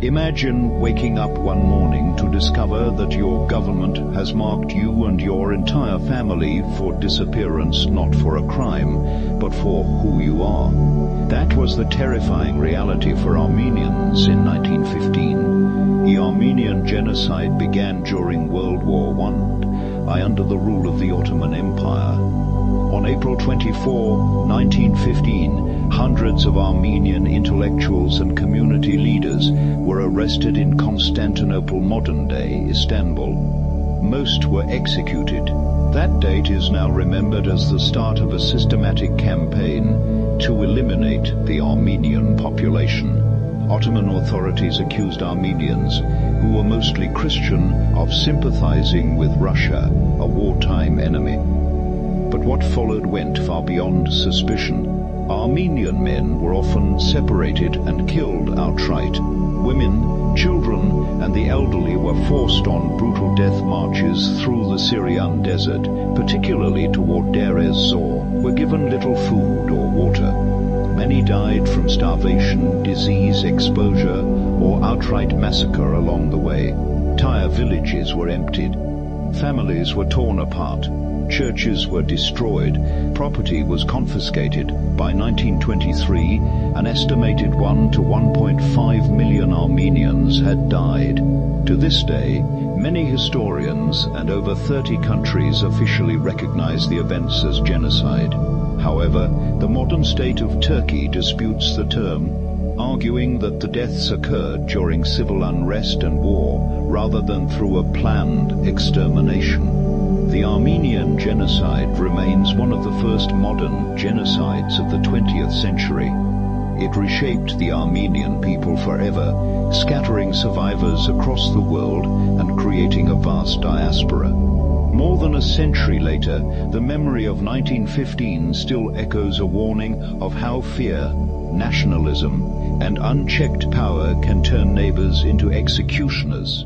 Imagine waking up one morning to discover that your government has marked you and your entire family for disappearance, not for a crime, but for who you are. That was the terrifying reality for Armenians in 1915. The Armenian genocide began during World War I, under the rule of the Ottoman Empire. On April 24, 1915, hundreds of Armenian intellectuals and community leaders were arrested in Constantinople, modern-day Istanbul. Most were executed. That date is now remembered as the start of a systematic campaign to eliminate the Armenian population. Ottoman authorities accused Armenians, who were mostly Christian, of sympathizing with Russia, a wartime enemy. But what followed went far beyond suspicion. Armenian men were often separated and killed outright. Women, children, and the elderly were forced on brutal death marches through the Syrian desert, particularly toward Deir ez-Zor, were given little food or water. Many died from starvation, disease, exposure, or outright massacre along the way. Entire villages were emptied. Families were torn apart. Churches were destroyed. Property was confiscated. By 1923, an estimated 1 to 1.5 million Armenians had died. To this day, many historians and over 30 countries officially recognize the events as genocide. However, the modern state of Turkey disputes the term, arguing that the deaths occurred during civil unrest and war rather than through a planned extermination. The Armenian genocide remains one of the first modern genocides of the 20th century. It reshaped the Armenian people forever, scattering survivors across the world and creating a vast diaspora. More than a century later, the memory of 1915 still echoes a warning of how fear, nationalism, and unchecked power can turn neighbors into executioners.